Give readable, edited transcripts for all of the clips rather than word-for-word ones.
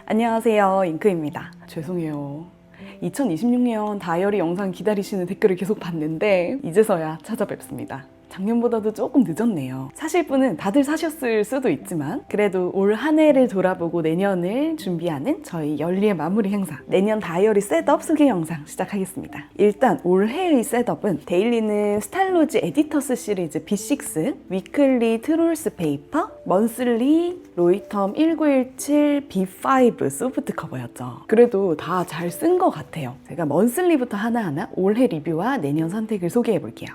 안녕하세요, 잉크입니다. 죄송해요. 2026년 다이어리 영상 기다리시는 댓글을 계속 봤는데 이제서야 찾아뵙습니다. 작년보다도 조금 늦었네요. 사실 분은 다들 사셨을 수도 있지만 그래도 올 한 해를 돌아보고 내년을 준비하는 저희 열리의 마무리 행사 내년 다이어리 셋업 소개 영상 시작하겠습니다. 일단 올해의 셋업은 데일리는 스타일로지 에디터스 시리즈 B6, 위클리 트롤스 페이퍼, 먼슬리 로이텀 1917 B5 소프트 커버였죠. 그래도 다 잘 쓴 것 같아요. 제가 먼슬리부터 하나하나 올해 리뷰와 내년 선택을 소개해 볼게요.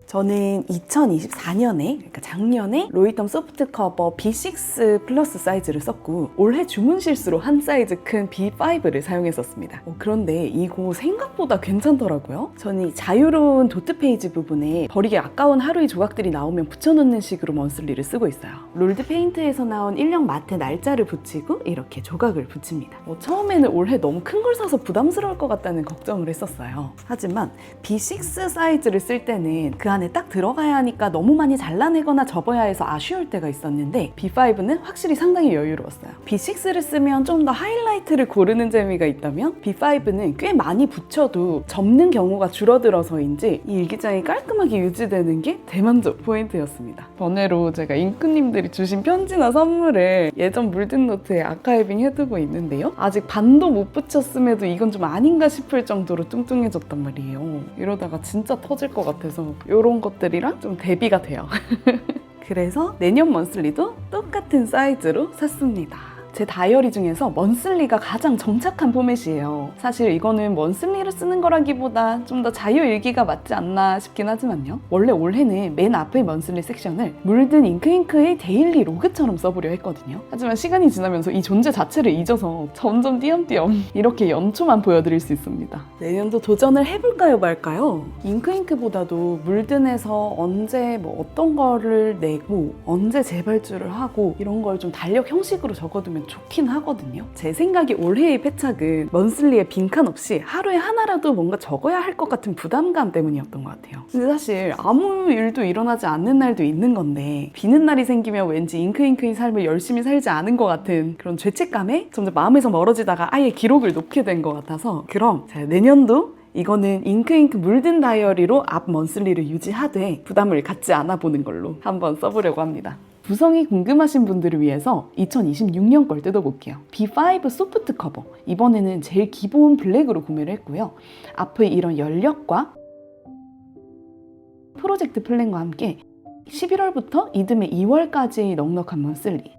저는 2024년에, 그러니까 작년에 로이텀 소프트 커버 B6 플러스 사이즈를 썼고 올해 주문 실수로 한 사이즈 큰 B5를 사용했었습니다. 그런데 이거 생각보다 괜찮더라고요. 저는 이 자유로운 도트 페이지 부분에 버리기 아까운 하루이 조각들이 나오면 붙여놓는 식으로 먼슬리를 쓰고 있어요. 롤드 페인트에서 나온 일령 마트 날짜를 붙이고 이렇게 조각을 붙입니다. 처음에는 올해 너무 큰 걸 사서 부담스러울 것 같다는 걱정을 했었어요. 하지만 B6 사이즈를 쓸 때는 그 안에 딱 들어가야 하니까 너무 많이 잘라내거나 접어야 해서 아쉬울 때가 있었는데 B5는 확실히 상당히 여유로웠어요. B6를 쓰면 좀 더 하이라이트를 고르는 재미가 있다면 B5는 꽤 많이 붙여도 접는 경우가 줄어들어서인지 이 일기장이 깔끔하게 유지되는 게 대만족 포인트였습니다. 번외로 제가 잉크님들이 주신 편지나 선물을 예전 물든 노트에 아카이빙 해두고 있는데요. 아직 반도 못 붙였음에도 이건 좀 아닌가 싶을 정도로 뚱뚱해졌단 말이에요. 이러다가 진짜 터질 것 같아서 이런 것들이랑 좀 대비가 돼요. 그래서 내년 먼슬리도 똑같은 사이즈로 샀습니다. 제 다이어리 중에서 먼슬리가 가장 정착한 포맷이에요. 사실 이거는 먼슬리를 쓰는 거라기보다 좀 더 자유일기가 맞지 않나 싶긴 하지만요. 원래 올해는 맨 앞의 먼슬리 섹션을 물든 잉크의 데일리 로그처럼 써보려 했거든요. 하지만 시간이 지나면서 이 존재 자체를 잊어서 점점 띄엄띄엄 이렇게 연초만 보여드릴 수 있습니다. 내년도 도전을 해볼까요 말까요? 잉크보다도 물든에서 언제 어떤 거를 내고 언제 재발주를 하고 이런 걸 좀 달력 형식으로 적어두면 좋긴 하거든요. 제 생각에 올해의 패착은 먼슬리에 빈칸 없이 하루에 하나라도 뭔가 적어야 할 것 같은 부담감 때문이었던 것 같아요. 근데 사실 아무 일도 일어나지 않는 날도 있는 건데 비는 날이 생기면 왠지 잉크의 삶을 열심히 살지 않은 것 같은 그런 죄책감에 점점 마음에서 멀어지다가 아예 기록을 놓게 된 것 같아서 그럼 제가 내년도 이거는 잉크 물든 다이어리로 앞 먼슬리를 유지하되 부담을 갖지 않아 보는 걸로 한번 써보려고 합니다. 구성이 궁금하신 분들을 위해서 2026년 걸 뜯어볼게요. B5 소프트 커버, 이번에는 제일 기본 블랙으로 구매를 했고요. 앞의 이런 열력과 프로젝트 플랜과 함께 11월부터 이듬해 2월까지 넉넉한 먼슬리,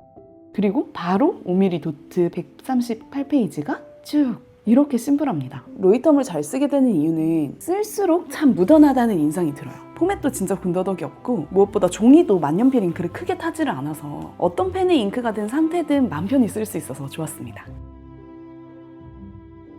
그리고 바로 5mm 도트 138페이지가 쭉 이렇게 심플합니다. 로이텀을 잘 쓰게 되는 이유는 쓸수록 참 무던하다는 인상이 들어요. 포맷도 진짜 군더더기 없고 무엇보다 종이도 만년필 잉크를 크게 타지를 않아서 어떤 펜의 잉크가 된 상태든 맘 편히 쓸 수 있어서 좋았습니다.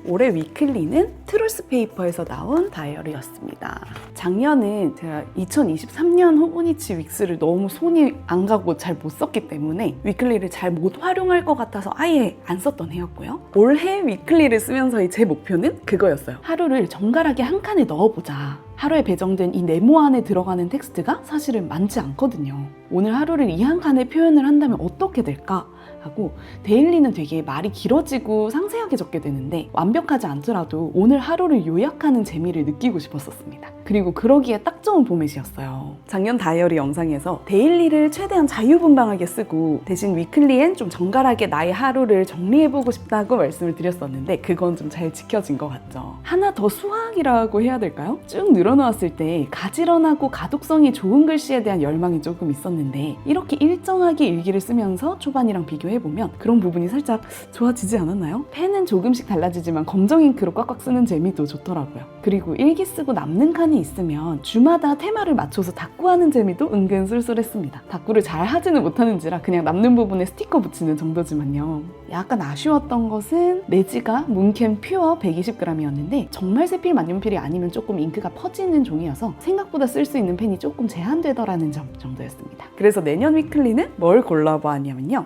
올해 위클리는 트롤스 페이퍼에서 나온 다이어리였습니다. 작년은 제가 2023년 호보니치 윅스를 너무 손이 안 가고 잘 못 썼기 때문에 위클리를 잘 못 활용할 것 같아서 아예 안 썼던 해였고요. 올해 위클리를 쓰면서의 제 목표는 그거였어요. 하루를 정갈하게 한 칸에 넣어보자. 하루에 배정된 이 네모 안에 들어가는 텍스트가 사실은 많지 않거든요. 오늘 하루를 이 한 칸에 표현을 한다면 어떻게 될까? 하고 데일리는 되게 말이 길어지고 상세하게 적게 되는데 완벽하지 않더라도 오늘 하루를 요약하는 재미를 느끼고 싶었었습니다. 그리고 그러기에 딱 좋은 포맷이었어요. 작년 다이어리 영상에서 데일리를 최대한 자유분방하게 쓰고 대신 위클리엔 좀 정갈하게 나의 하루를 정리해보고 싶다고 말씀을 드렸었는데 그건 좀 잘 지켜진 것 같죠. 하나 더 수학이라고 해야 될까요? 쭉 늘어놓았을 때 가지런하고 가독성이 좋은 글씨에 대한 열망이 조금 있었는데 이렇게 일정하게 일기를 쓰면서 초반이랑 비교해보면 그런 부분이 살짝 좋아지지 않았나요? 펜은 조금씩 달라지지만 검정 잉크로 꽉꽉 쓰는 재미도 좋더라고요. 그리고 일기 쓰고 남는 칸이 있으면 주마다 테마를 맞춰서 다꾸하는 재미도 은근 쏠쏠했습니다. 다꾸를 잘 하지는 못하는지라 그냥 남는 부분에 스티커 붙이는 정도지만요. 약간 아쉬웠던 것은 내지가 문캠 퓨어 120g이었는데 정말 세필 만년필이 아니면 조금 잉크가 퍼지는 종이어서 생각보다 쓸 수 있는 펜이 조금 제한되더라는 점 정도였습니다. 그래서 내년 위클리는 뭘 골라보았냐면요.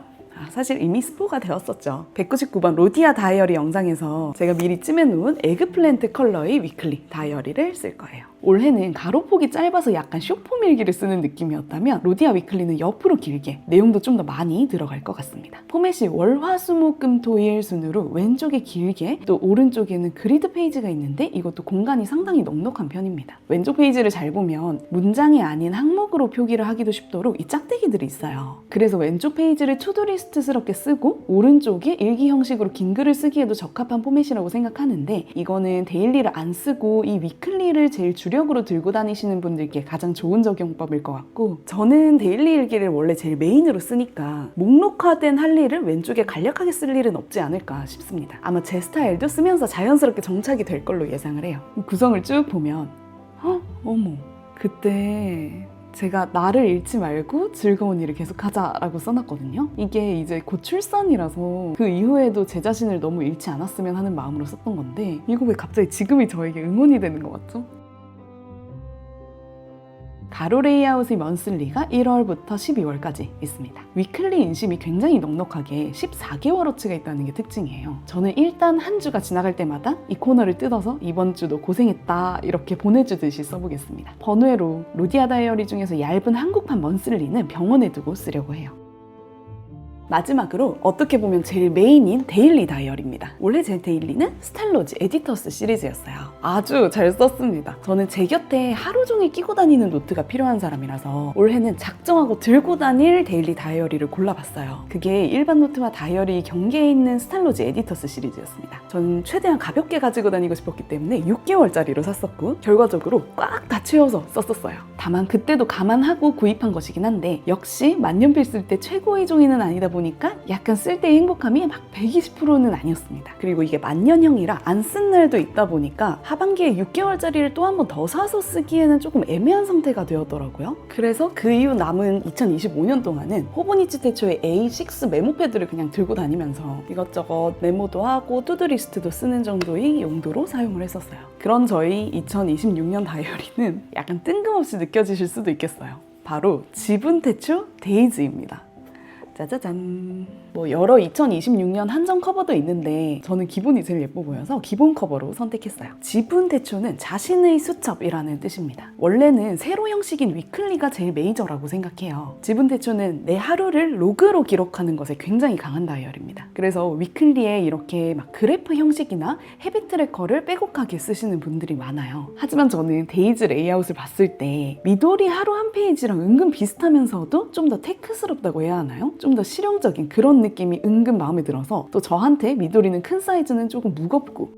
사실 이미 스포가 되었었죠. 199번 로디아 다이어리 영상에서 제가 미리 찜해놓은 에그플랜트 컬러의 위클리 다이어리를 쓸 거예요. 올해는 가로폭이 짧아서 약간 쇼폼 일기를 쓰는 느낌이었다면 로디아 위클리는 옆으로 길게, 내용도 좀 더 많이 들어갈 것 같습니다. 포맷이 월화수목금토일 순으로 왼쪽에 길게, 또 오른쪽에는 그리드 페이지가 있는데 이것도 공간이 상당히 넉넉한 편입니다. 왼쪽 페이지를 잘 보면 문장이 아닌 항목으로 표기를 하기도 쉽도록 이 짝대기들이 있어요. 그래서 왼쪽 페이지를 투두리스트스럽게 쓰고 오른쪽이 일기 형식으로 긴 글을 쓰기에도 적합한 포맷이라고 생각하는데, 이거는 데일리를 안 쓰고 이 위클리를 제일 주력으로 들고 다니시는 분들께 가장 좋은 적용법일 것 같고, 저는 데일리 일기를 원래 제일 메인으로 쓰니까 목록화된 할 일을 왼쪽에 간략하게 쓸 일은 없지 않을까 싶습니다. 아마 제 스타일도 쓰면서 자연스럽게 정착이 될 걸로 예상을 해요. 구성을 쭉 보면 어머, 그때 제가 나를 잃지 말고 즐거운 일을 계속하자라고 써놨거든요. 이게 이제 곧 출산이라서 그 이후에도 제 자신을 너무 잃지 않았으면 하는 마음으로 썼던 건데, 이거 왜 갑자기 지금이 저에게 응원이 되는 것 같죠? 가로 레이아웃의 먼슬리가 1월부터 12월까지 있습니다. 위클리 인심이 굉장히 넉넉하게 14개월어치가 있다는 게 특징이에요. 저는 일단 한 주가 지나갈 때마다 이 코너를 뜯어서 이번 주도 고생했다 이렇게 보내주듯이 써보겠습니다. 번외로 로디아 다이어리 중에서 얇은 한국판 먼슬리는 병원에 두고 쓰려고 해요. 마지막으로 어떻게 보면 제일 메인인 데일리 다이어리입니다. 원래 제 데일리는 스탈로지 에디터스 시리즈였어요. 아주 잘 썼습니다. 저는 제 곁에 하루 종일 끼고 다니는 노트가 필요한 사람이라서 올해는 작정하고 들고 다닐 데일리 다이어리를 골라봤어요. 그게 일반 노트와 다이어리 경계에 있는 스탈로지 에디터스 시리즈였습니다. 저는 최대한 가볍게 가지고 다니고 싶었기 때문에 6개월짜리로 샀었고, 결과적으로 꽉 다 채워서 썼었어요. 다만 그때도 감안하고 구입한 것이긴 한데, 역시 만년필 쓸 때 최고의 종이는 아니다 보니까 약간 쓸 때의 행복함이 막 120%는 아니었습니다. 그리고 이게 만년형이라 안 쓴 날도 있다 보니까 하반기에 6개월짜리를 또 한 번 더 사서 쓰기에는 조금 애매한 상태가 되었더라고요. 그래서 그 이후 남은 2025년 동안은 호보니치 테초의 A6 메모 패드를 그냥 들고 다니면서 이것저것 메모도 하고 투두리스트도 쓰는 정도의 용도로 사용을 했었어요. 그런 저희 2026년 다이어리는 약간 뜬금없이 느껴지실 수도 있겠어요. 바로 지분 태초 데이즈입니다. 짜자잔. 뭐 여러 2026년 한정 커버도 있는데 저는 기본이 제일 예뻐 보여서 기본 커버로 선택했어요. 지분 태초는 자신의 수첩이라는 뜻입니다. 원래는 세로 형식인 위클리가 제일 메이저라고 생각해요. 지분 태초는 내 하루를 로그로 기록하는 것에 굉장히 강한 다이어리입니다. 그래서 위클리에 이렇게 막 그래프 형식이나 헤비 트래커를 빼곡하게 쓰시는 분들이 많아요. 하지만 저는 데이즈 레이아웃을 봤을 때 미도리 하루 한 페이지랑 은근 비슷하면서도 좀 더 테크스럽다고 해야 하나요? 좀 더 실용적인 그런 느낌이 은근 마음에 들어서, 또 저한테 미도리는 큰 사이즈는 조금 무겁고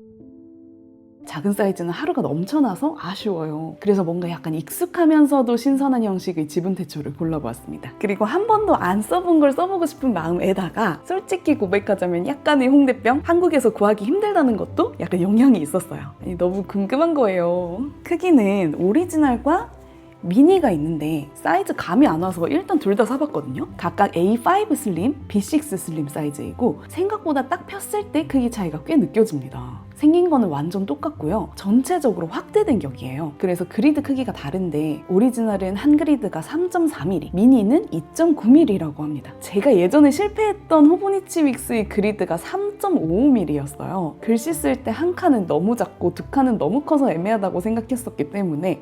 작은 사이즈는 하루가 넘쳐나서 아쉬워요. 그래서 뭔가 약간 익숙하면서도 신선한 형식의 지분 태초를 골라보았습니다. 그리고 한 번도 안 써본 걸 써보고 싶은 마음에다가 솔직히 고백하자면 약간의 홍대병, 한국에서 구하기 힘들다는 것도 약간 영향이 있었어요. 아니, 너무 궁금한 거예요. 크기는 오리지널과 미니가 있는데 사이즈 감이 안 와서 일단 둘 다 사봤거든요. 각각 A5 슬림, B6 슬림 사이즈이고 생각보다 딱 폈을 때 크기 차이가 꽤 느껴집니다. 생긴 거는 완전 똑같고요. 전체적으로 확대된 격이에요. 그래서 그리드 크기가 다른데 오리지널은 한 그리드가 3.4mm, 미니는 2.9mm라고 합니다. 제가 예전에 실패했던 호보니치 윅스의 그리드가 3.55mm였어요. 글씨 쓸 때 한 칸은 너무 작고 두 칸은 너무 커서 애매하다고 생각했었기 때문에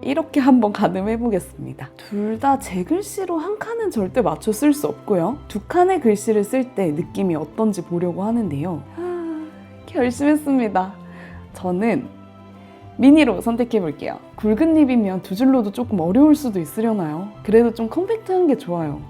이렇게 한번 가늠해보겠습니다. 둘 다 제 글씨로 한 칸은 절대 맞춰 쓸 수 없고요. 두 칸의 글씨를 쓸 때 느낌이 어떤지 보려고 하는데요. 결심했습니다. 저는 미니로 선택해볼게요. 굵은 립이면 두 줄로도 조금 어려울 수도 있으려나요? 그래도 좀 컴팩트한 게 좋아요.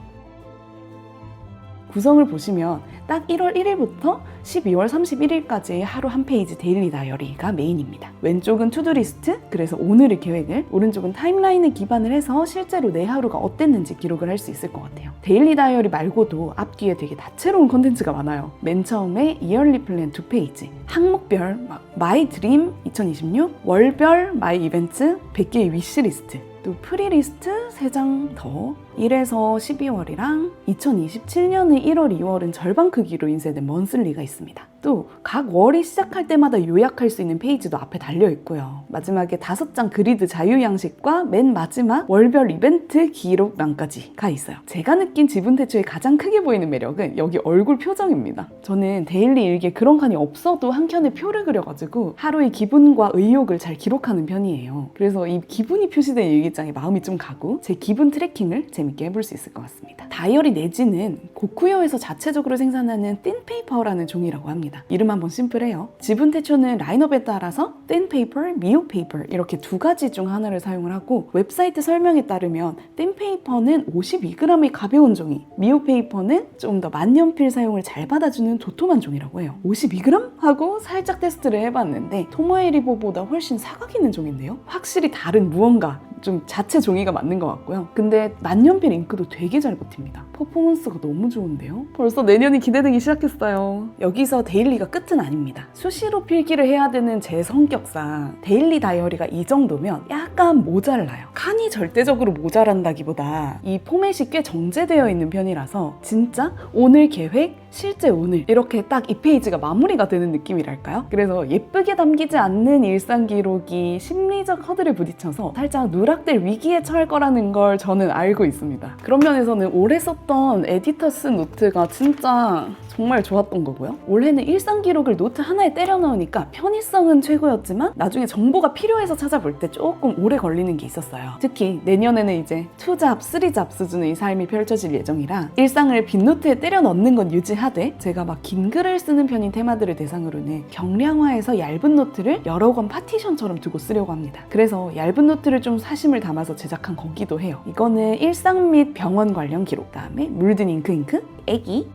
구성을 보시면 딱 1월 1일부터 12월 31일까지 하루 한 페이지 데일리 다이어리가 메인입니다. 왼쪽은 투두리스트, 그래서 오늘의 계획을, 오른쪽은 타임라인을 기반을 해서 실제로 내 하루가 어땠는지 기록을 할 수 있을 것 같아요. 데일리 다이어리 말고도 앞뒤에 되게 다채로운 컨텐츠가 많아요. 맨 처음에 이얼리 플랜 2페이지, 항목별 마이 드림 2026, 월별 마이 이벤트 100개의 위시리스트, 또 프리리스트 3장 더, 1에서 12월이랑 2027년의 1월, 2월은 절반 크기로 인쇄된 먼슬리가 있습니다. 또 각 월이 시작할 때마다 요약할 수 있는 페이지도 앞에 달려 있고요. 마지막에 5장 그리드 자유 양식과 맨 마지막 월별 이벤트 기록란까지가 있어요. 제가 느낀 지분대초의 가장 크게 보이는 매력은 여기 얼굴 표정입니다. 저는 데일리 일기에 그런 칸이 없어도 한 켠에 표를 그려가지고 하루의 기분과 의욕을 잘 기록하는 편이에요. 그래서 이 기분이 표시된 일기장에 마음이 좀 가고 제 기분 트래킹을 재밌게 해볼 수 있을 것 같습니다. 다이어리 내지는 고쿠요에서 자체적으로 생산하는 틴페이퍼라는 종이라고 합니다. 이름 한번 심플해요. 지분대초는 라인업에 따라서 틴페이퍼, 미오페이퍼 이렇게 두 가지 중 하나를 사용을 하고 웹사이트 설명에 따르면 틴페이퍼는 52g의 가벼운 종이, 미오페이퍼는 좀 더 만년필 사용을 잘 받아주는 도톰한 종이라고 해요. 52g? 하고 살짝 테스트를 해봤는데 토모에리보보다 훨씬 사각 있는 종인데요. 확실히 다른 무언가 좀 자체 종이가 맞는 것 같고요. 근데 만년필 잉크도 되게 잘 버팁니다. 퍼포먼스가 너무 좋은데요? 벌써 내년이 기대되기 시작했어요. 여기서 데일리가 끝은 아닙니다. 수시로 필기를 해야 되는 제 성격상 데일리 다이어리가 이 정도면 약간 모자라요. 칸이 절대적으로 모자란다기보다 이 포맷이 꽤 정제되어 있는 편이라서 진짜 오늘 계획, 실제 오늘 이렇게 딱 이 페이지가 마무리가 되는 느낌이랄까요? 그래서 예쁘게 담기지 않는 일상 기록이 심리적 허들에 부딪혀서 살짝 누락될 위기에 처할 거라는 걸 저는 알고 있습니다. 그런 면에서는 올해 썼던 에디터스 노트가 진짜 정말 좋았던 거고요. 올해는 일상 기록을 노트 하나에 때려 넣으니까 편의성은 최고였지만 나중에 정보가 필요해서 찾아볼 때 조금 오래 걸리는 게 있었어요. 특히 내년에는 이제 2잡, 3잡 수준의 삶이 펼쳐질 예정이라 일상을 빈노트에 때려 넣는 건 유지하되 제가 막 긴 글을 쓰는 편인 테마들을 대상으로는 경량화해서 얇은 노트를 여러 권 파티션처럼 두고 쓰려고 합니다. 그래서 얇은 노트를 좀 사심을 담아서 제작한 거기도 해요. 이거는 일상 및 병원 관련 기록, 그다음에 물든 잉크, 애기,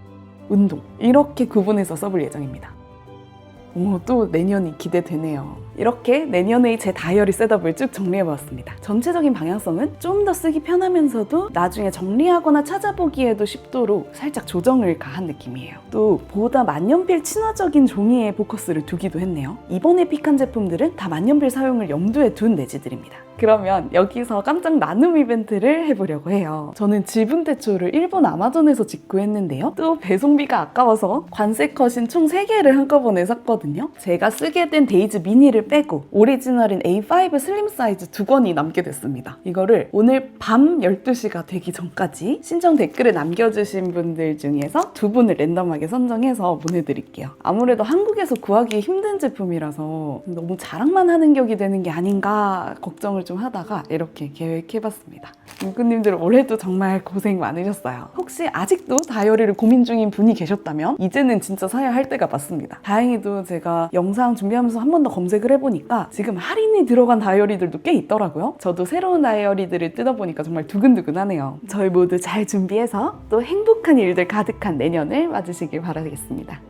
운동 이렇게 구분해서 써볼 예정입니다. 또 내년이 기대되네요. 이렇게 내년의 제 다이어리 셋업을 쭉 정리해보았습니다. 전체적인 방향성은 좀 더 쓰기 편하면서도 나중에 정리하거나 찾아보기에도 쉽도록 살짝 조정을 가한 느낌이에요. 또 보다 만년필 친화적인 종이에 포커스를 두기도 했네요. 이번에 픽한 제품들은 다 만년필 사용을 염두에 둔 내지들입니다. 그러면 여기서 깜짝 나눔 이벤트를 해보려고 해요. 저는 지분대초를 일본 아마존에서 직구했는데요. 또 배송비가 아까워서 관세 컷인 총 3개를 한꺼번에 샀거든요. 제가 쓰게 된 데이즈 미니를 빼고 오리지널인 A5 슬림 사이즈 2권이 남게 됐습니다. 이거를 오늘 밤 12시가 되기 전까지 신청 댓글을 남겨주신 분들 중에서 2분을 랜덤하게 선정해서 보내드릴게요. 아무래도 한국에서 구하기 힘든 제품이라서 너무 자랑만 하는 격이 되는 게 아닌가 걱정을 좀 하다가 이렇게 계획해봤습니다. 무근님들 올해도 정말 고생 많으셨어요. 혹시 아직도 다이어리를 고민 중인 분이 계셨다면 이제는 진짜 사야 할 때가 맞습니다. 다행히도 제가 영상 준비하면서 한 번 더 검색을 해보니까 지금 할인이 들어간 다이어리들도 꽤 있더라고요. 저도 새로운 다이어리들을 뜯어보니까 정말 두근두근하네요. 저희 모두 잘 준비해서 또 행복한 일들 가득한 내년을 맞으시길 바라겠습니다.